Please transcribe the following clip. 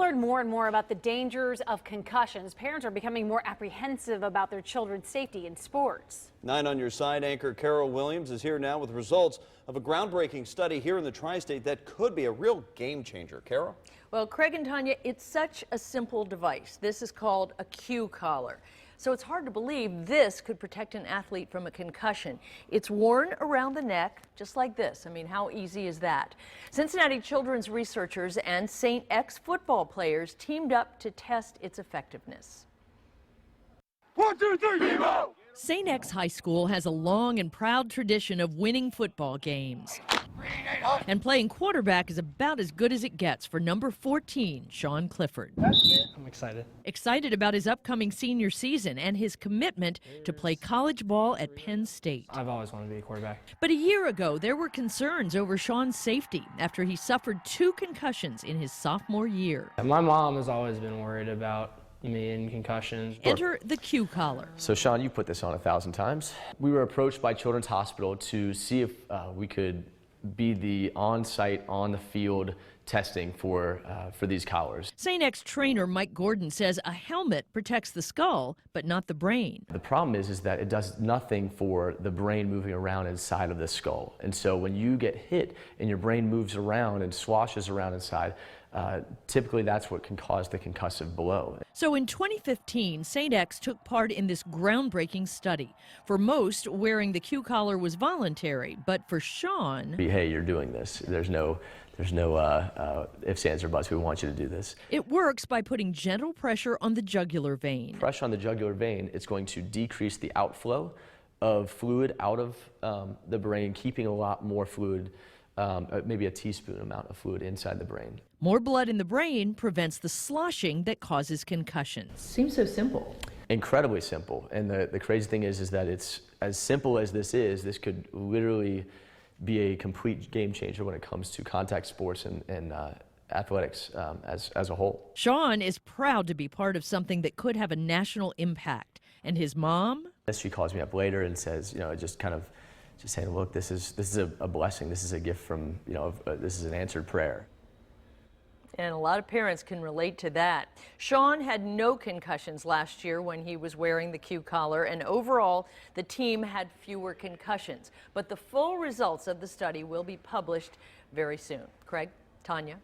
learn more and more about the dangers of concussions, parents are becoming more apprehensive about their children's safety in sports. 9 on your side anchor Carol Williams is here now with results of a groundbreaking study here in the Tri-State that could be a real game changer. Carol? Well, Craig and Tanya, it's such a simple device. This is called a Q collar. So it's hard to believe this could protect an athlete from a concussion. It's worn around the neck, just like this. I mean, how easy is that? Cincinnati children's researchers and St. X football players teamed up to test its effectiveness. 1, 2, 3, game out! St. X High School has a long and proud tradition of winning football games. And playing quarterback is about as good as it gets for number 14, Sean Clifford. I'm excited. Excited about his upcoming senior season and his commitment to play college ball at Penn State. I've always wanted to be a quarterback. But a year ago, there were concerns over Sean's safety after he suffered 2 concussions in his sophomore year. My mom has always been worried about me and concussions. Enter the Q collar. So Sean, you put this on 1,000 times. We were approached by Children's Hospital to see if we could be the on-site, on-the-field testing for these collars. St. X trainer Mike Gordon says a helmet protects the skull, but not the brain. The problem is that it does nothing for the brain moving around inside of the skull. And so when you get hit and your brain moves around and swashes around inside, typically that's what can cause the concussive blow. So in 2015, St. X took part in this groundbreaking study. For most, wearing the Q collar was voluntary, but for Sean, hey, you're doing this. There's no ifs, ands, or buts. We want you to do this. It works by putting gentle pressure on the jugular vein. Pressure on the jugular vein, it's going to decrease the outflow of fluid out of the brain, keeping a lot more fluid, maybe a teaspoon amount of fluid inside the brain. More blood in the brain prevents the sloshing that causes concussions. Seems so simple. Incredibly simple. And the crazy thing is that it's as simple as this is, this could literally be a complete game changer when it comes to contact sports and athletics as a whole. Sean is proud to be part of something that could have a national impact. And his mom? She calls me up later and says, just saying, look, this is a blessing. This is a gift from, this is an answered prayer. And a lot of parents can relate to that. Sean had no concussions last year when he was wearing the Q collar, and overall, the team had fewer concussions. But the full results of the study will be published very soon. Craig, Tanya.